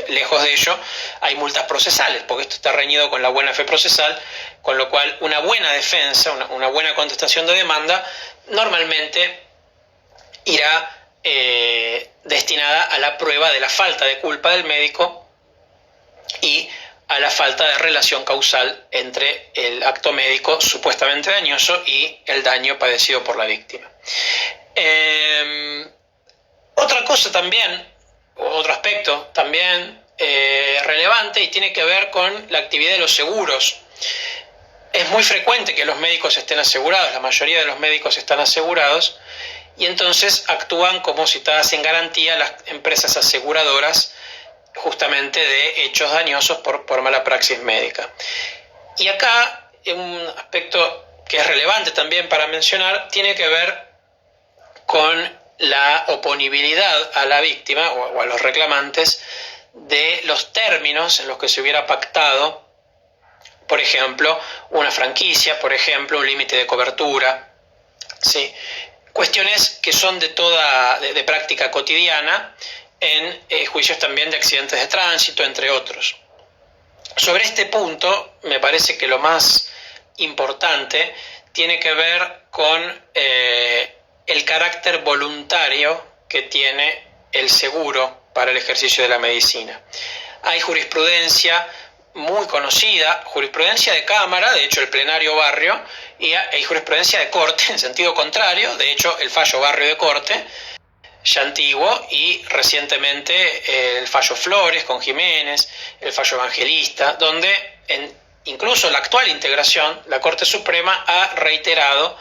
lejos de ello, hay multas procesales, porque esto está reñido con la buena fe procesal, con lo cual una buena defensa, una buena contestación de demanda, normalmente irá destinada a la prueba de la falta de culpa del médico y a la falta de relación causal entre el acto médico supuestamente dañoso y el daño padecido por la víctima. Otra cosa también, otro aspecto también relevante, y tiene que ver con la actividad de los seguros. Es muy frecuente que los médicos estén asegurados, la mayoría de los médicos están asegurados, y entonces actúan como citadas en garantía las empresas aseguradoras justamente de hechos dañosos por mala praxis médica. Y acá un aspecto que es relevante también para mencionar tiene que ver con la oponibilidad a la víctima o a los reclamantes de los términos en los que se hubiera pactado, por ejemplo, una franquicia, por ejemplo, un límite de cobertura, ¿sí? Cuestiones que son de práctica cotidiana en juicios también de accidentes de tránsito, entre otros. Sobre este punto, me parece que lo más importante tiene que ver con el carácter voluntario que tiene el seguro para el ejercicio de la medicina. Hay jurisprudencia muy conocida, jurisprudencia de Cámara, de hecho el plenario Barrio, y jurisprudencia de Corte en sentido contrario, de hecho el fallo Barrio de Corte, ya antiguo, y recientemente el fallo Flores con Jiménez, el fallo Evangelista, donde incluso la actual integración, la Corte Suprema ha reiterado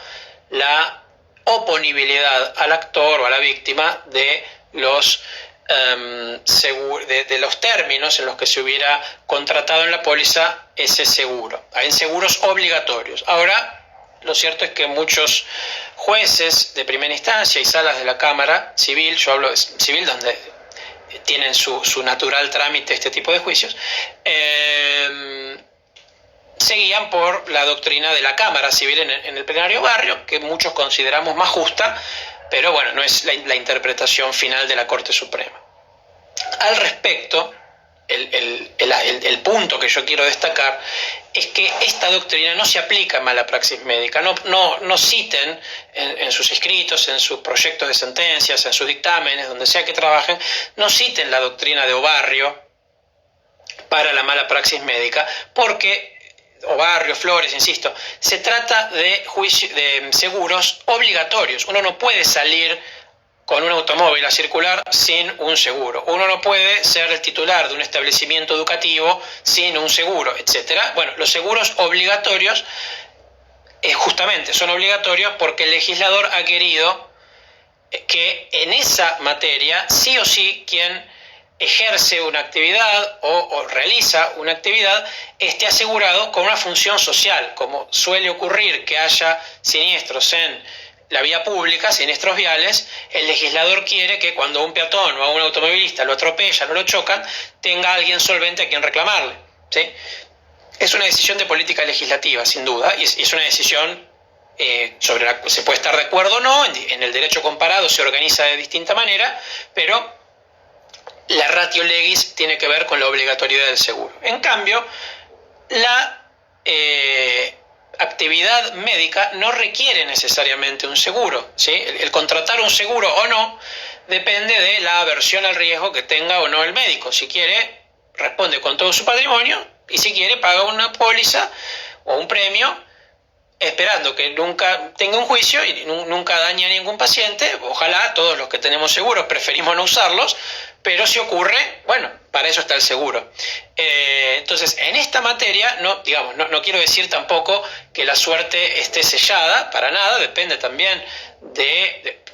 la oponibilidad al actor o a la víctima de los de los términos en los que se hubiera contratado en la póliza ese seguro, en seguros obligatorios. Ahora, lo cierto es que muchos jueces de primera instancia y salas de la Cámara Civil, yo hablo de civil donde tienen su natural trámite este tipo de juicios, seguían por la doctrina de la Cámara Civil en el plenario Barrio, que muchos consideramos más justa, pero bueno, no es la interpretación final de la Corte Suprema. Al respecto, el punto que yo quiero destacar es que esta doctrina no se aplica en mala praxis médica. No citen en sus escritos, en sus proyectos de sentencias, en sus dictámenes, donde sea que trabajen, no citen la doctrina de Obarrio para la mala praxis médica, porque Obarrio, Flores, insisto, se trata de seguros obligatorios. Uno no puede salir con un automóvil a circular sin un seguro. Uno no puede ser el titular de un establecimiento educativo sin un seguro, etc. Bueno, los seguros obligatorios justamente son obligatorios porque el legislador ha querido que en esa materia, sí o sí, quien ejerce una actividad o realiza una actividad esté asegurado con una función social, como suele ocurrir que haya siniestros en la vía pública, siniestros viales. El legislador quiere que cuando un peatón o a un automovilista lo atropellan o lo chocan, tenga alguien solvente a quien reclamarle, ¿sí? Es una decisión de política legislativa, sin duda, y es una decisión sobre la que se puede estar de acuerdo o no. En el derecho comparado se organiza de distinta manera, pero la ratio legis tiene que ver con la obligatoriedad del seguro. En cambio, la actividad médica no requiere necesariamente un seguro, ¿sí? El contratar un seguro o no depende de la aversión al riesgo que tenga o no el médico. Si quiere, responde con todo su patrimonio, y si quiere, paga una póliza o un premio, esperando que nunca tenga un juicio y nunca dañe a ningún paciente. Ojalá todos los que tenemos seguros preferimos no usarlos, pero si ocurre, bueno, para eso está el seguro. Entonces, en esta materia, no quiero decir tampoco que la suerte esté sellada, para nada, depende también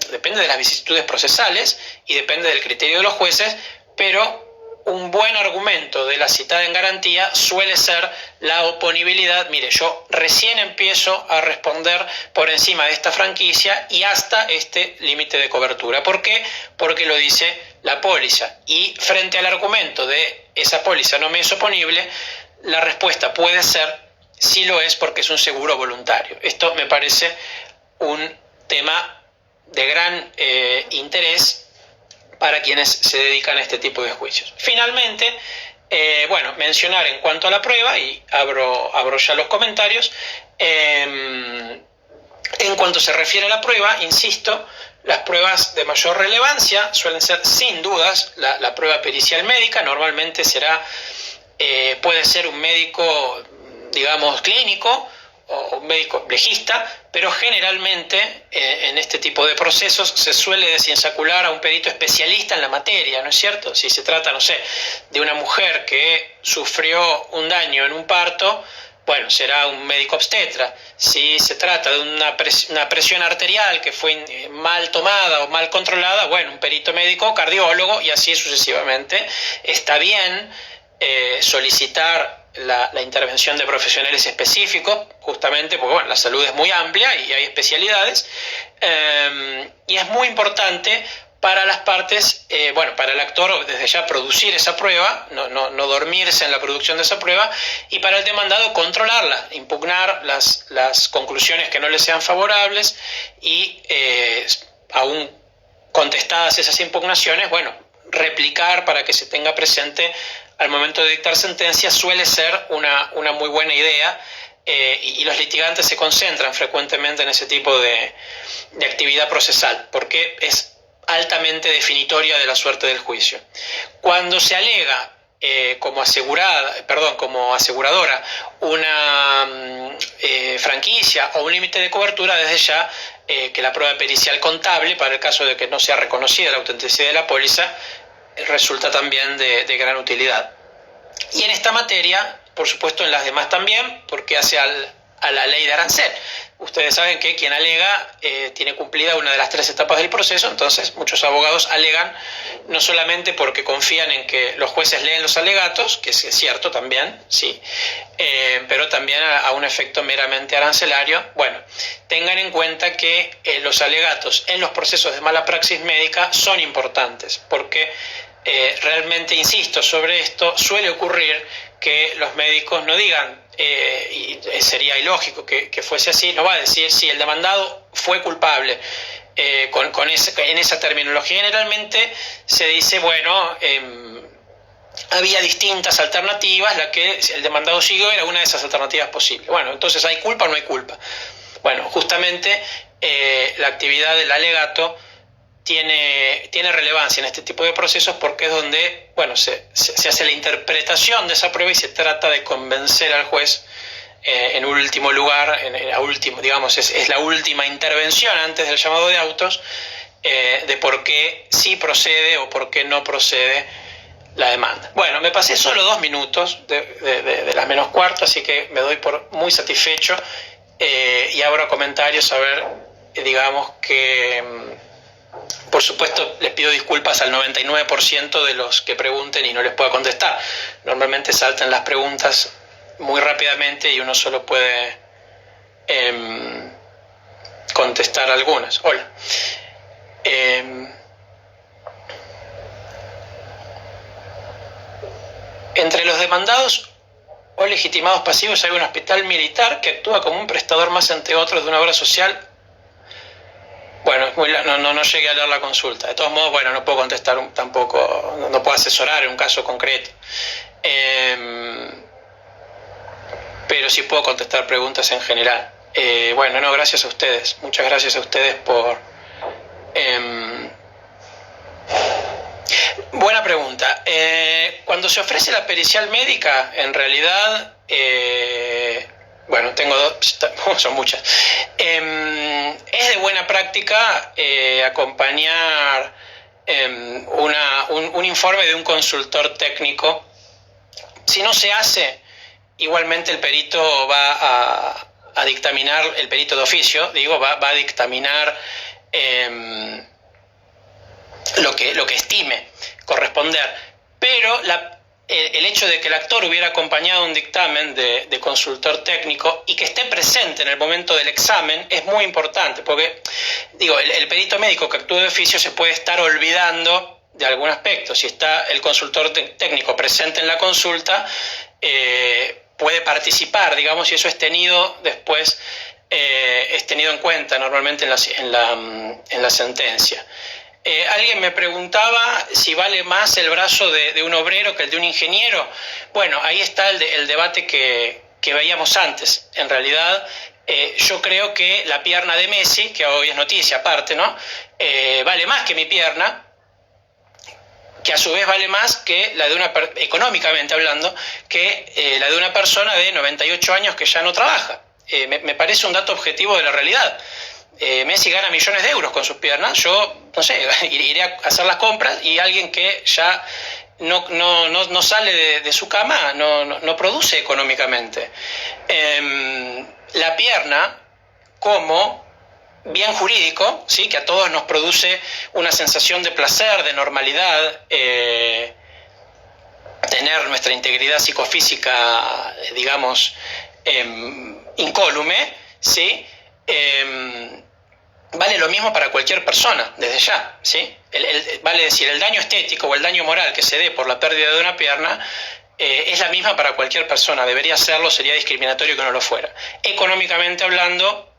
depende de las vicisitudes procesales y depende del criterio de los jueces, pero un buen argumento de la citada en garantía suele ser la oponibilidad. Mire, yo recién empiezo a responder por encima de esta franquicia y hasta este límite de cobertura. ¿Por qué? Porque lo dice la póliza. Y frente al argumento de esa póliza no me es oponible, la respuesta puede ser sí lo es, porque es un seguro voluntario. Esto me parece un tema de gran interés para quienes se dedican a este tipo de juicios. Finalmente, mencionar en cuanto a la prueba, y abro ya los comentarios, en cuanto se refiere a la prueba, insisto, las pruebas de mayor relevancia suelen ser sin dudas la prueba pericial médica. Normalmente puede ser un médico, digamos, clínico, o un médico legista, pero generalmente en este tipo de procesos se suele desinsacular a un perito especialista en la materia, ¿no es cierto? Si se trata, no sé, de una mujer que sufrió un daño en un parto, bueno, será un médico obstetra. Si se trata de una presión arterial que fue mal tomada o mal controlada, bueno, un perito médico, cardiólogo, y así sucesivamente. Está bien solicitar la intervención de profesionales específicos, justamente porque bueno, la salud es muy amplia y hay especialidades, y es muy importante para las partes, para el actor desde ya producir esa prueba, no dormirse en la producción de esa prueba, y para el demandado controlarla, impugnar las conclusiones que no le sean favorables, y aún contestadas esas impugnaciones, bueno, replicar para que se tenga presente al momento de dictar sentencia suele ser una muy buena idea, y los litigantes se concentran frecuentemente en ese tipo de actividad procesal, porque es altamente definitoria de la suerte del juicio. Cuando se alega como aseguradora una franquicia o un límite de cobertura, desde ya que la prueba pericial contable, para el caso de que no sea reconocida la autenticidad de la póliza, resulta también de gran utilidad. Y en esta materia, por supuesto en las demás también, porque hace a la ley de arancel. Ustedes saben que quien alega tiene cumplida una de las 3 etapas del proceso, entonces muchos abogados alegan no solamente porque confían en que los jueces leen los alegatos, que es cierto también, sí, pero también a un efecto meramente arancelario. Bueno, tengan en cuenta que los alegatos en los procesos de mala praxis médica son importantes, porque realmente, insisto sobre esto, suele ocurrir que los médicos no digan, y sería ilógico que fuese así, no va a decir si el demandado fue culpable en esa terminología. Generalmente se dice, bueno, había distintas alternativas, la que el demandado siguió era una de esas alternativas posibles. Bueno, entonces, ¿hay culpa o no hay culpa? Bueno, justamente la actividad del alegato tiene relevancia en este tipo de procesos, porque es donde, bueno, se hace la interpretación de esa prueba y se trata de convencer al juez, en último lugar, digamos, es la última intervención antes del llamado de autos, de por qué sí procede o por qué no procede la demanda. Bueno, me pasé solo 2 minutos de las menos cuarto, así que me doy por muy satisfecho, y abro comentarios, a ver, digamos que... Por supuesto, les pido disculpas al 99% de los que pregunten y no les pueda contestar. Normalmente saltan las preguntas muy rápidamente y uno solo puede contestar algunas. Hola. Entre los demandados o legitimados pasivos hay un hospital militar que actúa como un prestador más, entre otros, de una obra social. Bueno, no llegué a leer la consulta. De todos modos, bueno, no puedo contestar tampoco, no puedo asesorar en un caso concreto. Pero sí puedo contestar preguntas en general. Bueno, no, gracias a ustedes. Muchas gracias a ustedes por... Buena pregunta. Cuando se ofrece la pericial médica, en realidad... Bueno, tengo 2, son muchas. Es de buena práctica acompañar un informe de un consultor técnico. Si no se hace, igualmente el perito va a dictaminar, el perito de oficio, digo, va a dictaminar lo que estime corresponder. Pero el hecho de que el actor hubiera acompañado un dictamen de consultor técnico y que esté presente en el momento del examen es muy importante, porque digo, el perito médico que actúa de oficio se puede estar olvidando de algún aspecto. Si está el consultor técnico presente en la consulta, puede participar, digamos, y eso es tenido después, es tenido en cuenta normalmente en la sentencia. Alguien me preguntaba si vale más el brazo de un obrero que el de un ingeniero. Bueno, ahí está el debate que veíamos antes. En realidad, yo creo que la pierna de Messi, que hoy es noticia aparte, ¿no? Vale más que mi pierna, que a su vez vale más que la de económicamente hablando, que la de una persona de 98 años que ya no trabaja. Me parece un dato objetivo de la realidad. Messi gana millones de euros con sus piernas. Yo, no sé, iré a hacer las compras y alguien que ya no sale de su cama no produce económicamente. La pierna, como bien jurídico, ¿sí?, que a todos nos produce una sensación de placer, de normalidad, tener nuestra integridad psicofísica, digamos, incólume, ¿sí? Vale lo mismo para cualquier persona, desde ya, ¿sí? Vale decir, el daño estético o el daño moral que se dé por la pérdida de una pierna es la misma para cualquier persona. Debería serlo, sería discriminatorio que no lo fuera. Económicamente hablando,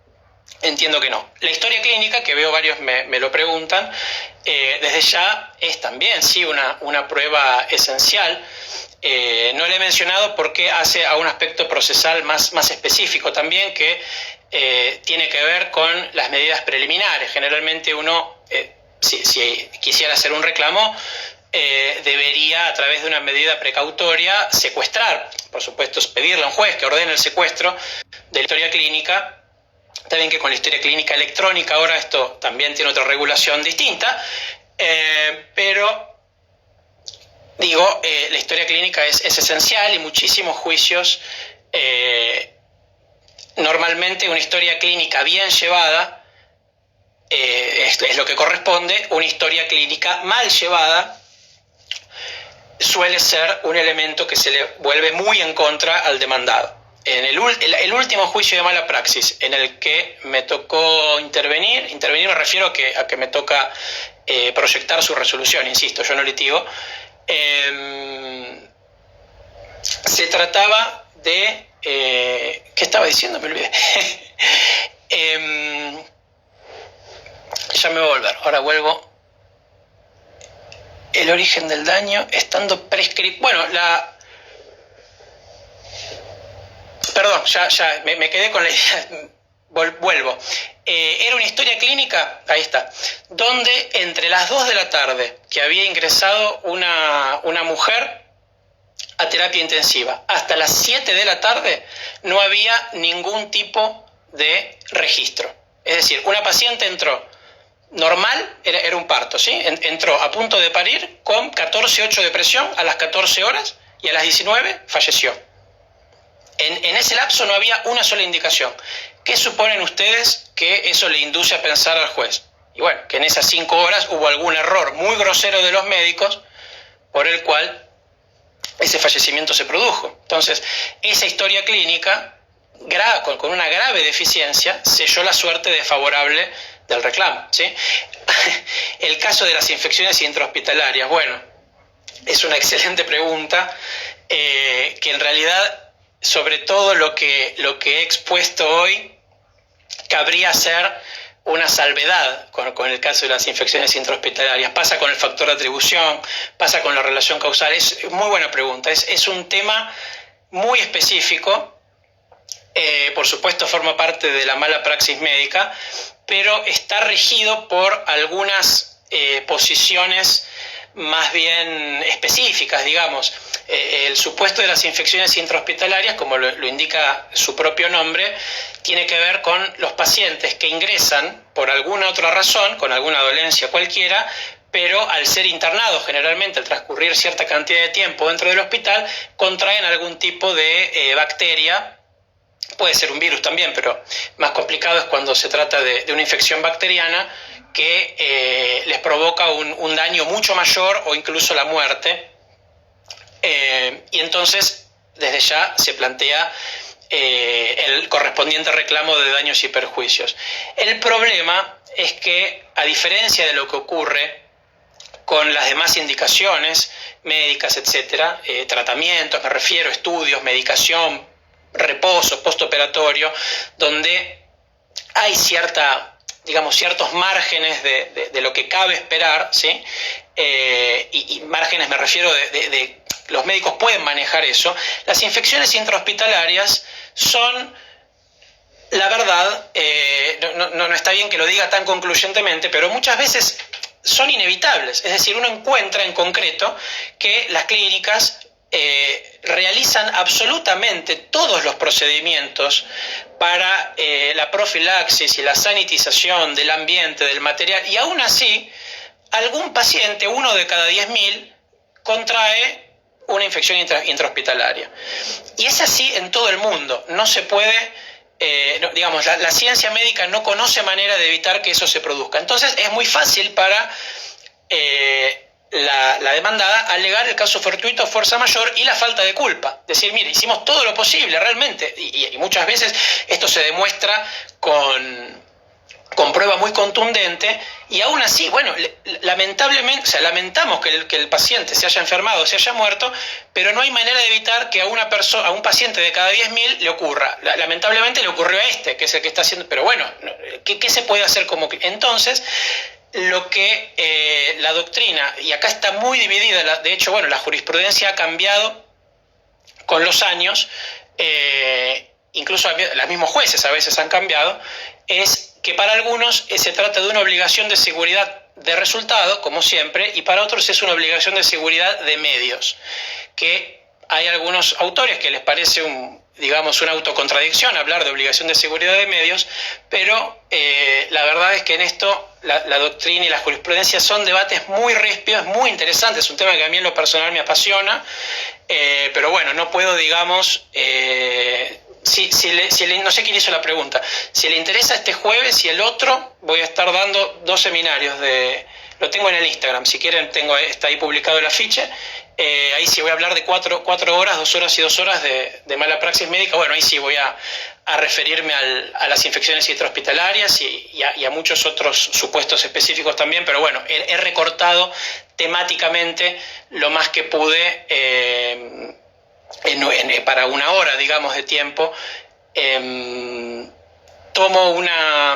entiendo que no. La historia clínica, que veo varios me lo preguntan, desde ya es también, sí, una prueba esencial. No le he mencionado porque hace a un aspecto procesal más específico también, que tiene que ver con las medidas preliminares. Generalmente uno, si quisiera hacer un reclamo, debería, a través de una medida precautoria, secuestrar, por supuesto, pedirle a un juez que ordene el secuestro de la historia clínica. Está bien que con la historia clínica electrónica ahora esto también tiene otra regulación distinta, pero digo, la historia clínica es esencial y muchísimos juicios, normalmente una historia clínica bien llevada es lo que corresponde. Una historia clínica mal llevada suele ser un elemento que se le vuelve muy en contra al demandado. En el último juicio de mala praxis en el que me tocó intervenir me refiero a que me toca proyectar su resolución, insisto, yo no litigo, se trataba de... ¿qué estaba diciendo? Me olvidé. Ya me voy a volver, ahora vuelvo. El origen del daño estando prescrito. Bueno, perdón, ya me quedé con la idea. Vuelvo. Era una historia clínica, ahí está, donde entre las 2 de la tarde que había ingresado una mujer a terapia intensiva hasta las 7 de la tarde no había ningún tipo de registro. Es decir, una paciente entró normal, era un parto, ¿sí? Entró a punto de parir con 14,8 de presión a las 14 horas y a las 19 falleció. En ese lapso no había una sola indicación. ¿Qué suponen ustedes que eso le induce a pensar al juez? Y bueno, que en esas 5 horas hubo algún error muy grosero de los médicos por el cual ese fallecimiento se produjo. Entonces, esa historia clínica, con una grave deficiencia, selló la suerte desfavorable del reclamo, ¿sí? El caso de las infecciones intrahospitalarias, bueno, es una excelente pregunta, que en realidad, sobre todo lo que he expuesto hoy, cabría ser una salvedad con el caso de las infecciones intrahospitalarias. Pasa con el factor de atribución, pasa con la relación causal. Es muy buena pregunta, es un tema muy específico, por supuesto forma parte de la mala praxis médica, pero está regido por algunas posiciones más bien específicas, digamos. El supuesto de las infecciones intrahospitalarias, como lo indica su propio nombre, tiene que ver con los pacientes que ingresan por alguna otra razón, con alguna dolencia cualquiera, pero al ser internados, generalmente al transcurrir cierta cantidad de tiempo dentro del hospital, contraen algún tipo de bacteria. Puede ser un virus también, pero más complicado es cuando se trata de una infección bacteriana que les provoca un daño mucho mayor o incluso la muerte. Y entonces, desde ya se plantea el correspondiente reclamo de daños y perjuicios. El problema es que, a diferencia de lo que ocurre con las demás indicaciones médicas, etcétera, tratamientos, me refiero, estudios, medicación, reposo, postoperatorio, donde hay ciertos márgenes de lo que cabe esperar, ¿sí? Y márgenes me refiero de los médicos pueden manejar eso. Las infecciones intrahospitalarias son, la verdad, no está bien que lo diga tan concluyentemente, pero muchas veces son inevitables. Es decir, uno encuentra en concreto que las clínicas realizan absolutamente todos los procedimientos para la profilaxis y la sanitización del ambiente, del material, y aún así, algún paciente, 1 de cada 10.000, contrae una infección intrahospitalaria. Y es así en todo el mundo. No se puede, la ciencia médica no conoce manera de evitar que eso se produzca. Entonces es muy fácil para la demandada alegar el caso fortuito, fuerza mayor y la falta de culpa. Decir, mire, hicimos todo lo posible realmente, y muchas veces esto se demuestra con prueba muy contundente, y aún así, bueno, lamentablemente, lamentamos que el paciente se haya enfermado, se haya muerto, pero no hay manera de evitar que a un paciente de cada 10.000 le ocurra. Lamentablemente le ocurrió a este, que es el que está haciendo, pero bueno, ¿qué se puede hacer como? Entonces, lo que la doctrina, y acá está muy dividida, de hecho, bueno, la jurisprudencia ha cambiado con los años, incluso los mismos jueces a veces han cambiado, es que para algunos se trata de una obligación de seguridad de resultado, como siempre, y para otros es una obligación de seguridad de medios, que hay algunos autores que les parece una autocontradicción hablar de obligación de seguridad de medios, pero la verdad es que en esto la doctrina y la jurisprudencia son debates muy ríspidos, muy interesantes, es un tema que a mí en lo personal me apasiona, pero bueno, no puedo, digamos, no sé quién hizo la pregunta, si le interesa este jueves y el otro, voy a estar dando 2 seminarios lo tengo en el Instagram, si quieren está ahí publicado el afiche. Ahí sí voy a hablar de 4 horas, 2 horas y 2 horas de mala praxis médica. Bueno, ahí sí voy a referirme a las infecciones intrahospitalarias y a muchos otros supuestos específicos también, pero bueno, he recortado temáticamente lo más que pude para 1 hora, digamos, de tiempo. Tomo una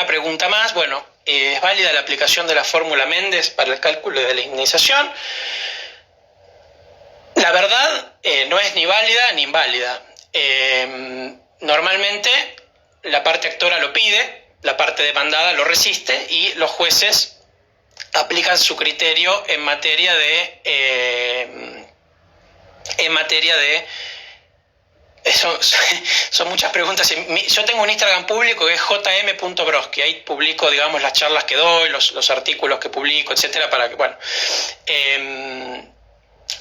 pregunta más. Bueno, ¿es válida la aplicación de la fórmula Méndez para el cálculo de la indemnización? La verdad, no es ni válida ni inválida. Normalmente la parte actora lo pide, la parte demandada lo resiste y los jueces aplican su criterio en materia de son muchas preguntas. Yo tengo un Instagram público que es jm.broski. Ahí publico, digamos, las charlas que doy, los artículos que publico, etcétera, para que, bueno.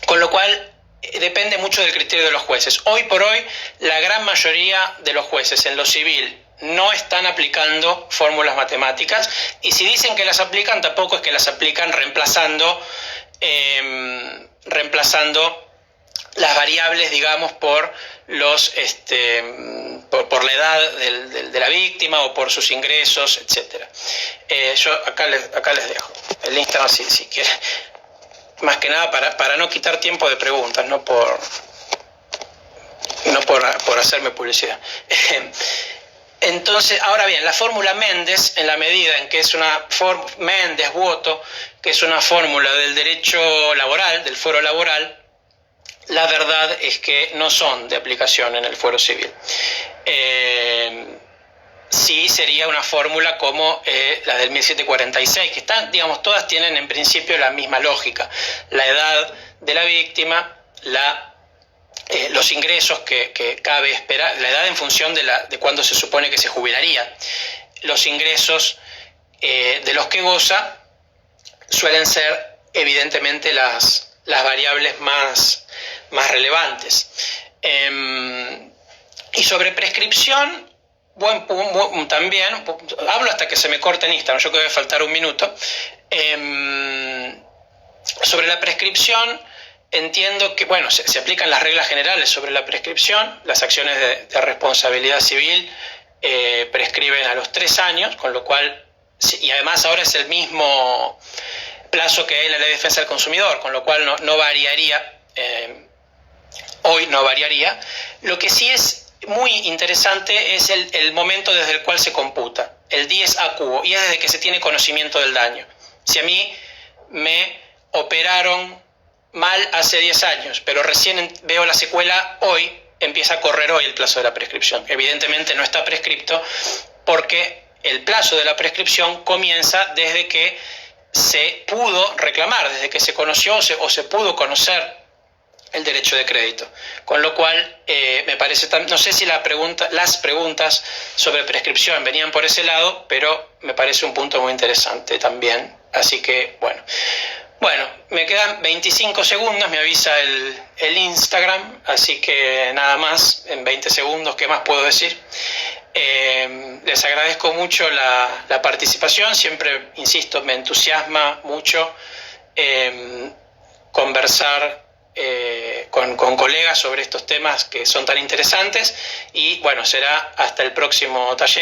Con lo cual, depende mucho del criterio de los jueces. Hoy por hoy, la gran mayoría de los jueces en lo civil no están aplicando fórmulas matemáticas, y si dicen que las aplican, tampoco es que las aplican reemplazando las variables, digamos, por por la edad de la víctima o por sus ingresos, etcétera. Yo acá les dejo el Instagram si quieren, más que nada para no quitar tiempo de preguntas, no por hacerme publicidad. Entonces, ahora bien, la fórmula Méndez, en la medida en que es una Méndez-Woto, que es una fórmula del derecho laboral, del fuero laboral, la verdad es que no son de aplicación en el fuero civil. Sí sería una fórmula como la del 1746, que están, digamos, todas tienen en principio la misma lógica. La edad de la víctima, los ingresos que cabe esperar, la edad en función de cuándo se supone que se jubilaría, los ingresos de los que goza suelen ser evidentemente las variables más relevantes. Y sobre prescripción, también, hablo hasta que se me corte en Instagram, yo creo que debe faltar 1 minuto. Sobre la prescripción, entiendo que, bueno, se aplican las reglas generales sobre la prescripción. Las acciones de responsabilidad civil prescriben a los 3 años, con lo cual, y además ahora es el mismo plazo que hay en la Ley de Defensa del Consumidor, con lo cual no variaría, hoy no variaría. Lo que sí es muy interesante es el momento desde el cual se computa, el dies a quo, y es desde que se tiene conocimiento del daño. Si a mí me operaron mal hace 10 años, pero recién veo la secuela hoy, empieza a correr hoy el plazo de la prescripción. Evidentemente no está prescripto porque el plazo de la prescripción comienza desde que se pudo reclamar, desde que se conoció o se pudo conocer el derecho de crédito. Con lo cual, me parece, no sé si las preguntas sobre prescripción venían por ese lado, pero me parece un punto muy interesante también. Así que, bueno, me quedan 25 segundos, me avisa el Instagram, así que nada más, en 20 segundos, ¿qué más puedo decir? Les agradezco mucho la participación, siempre, insisto, me entusiasma mucho conversar con colegas sobre estos temas que son tan interesantes, y bueno, será hasta el próximo taller.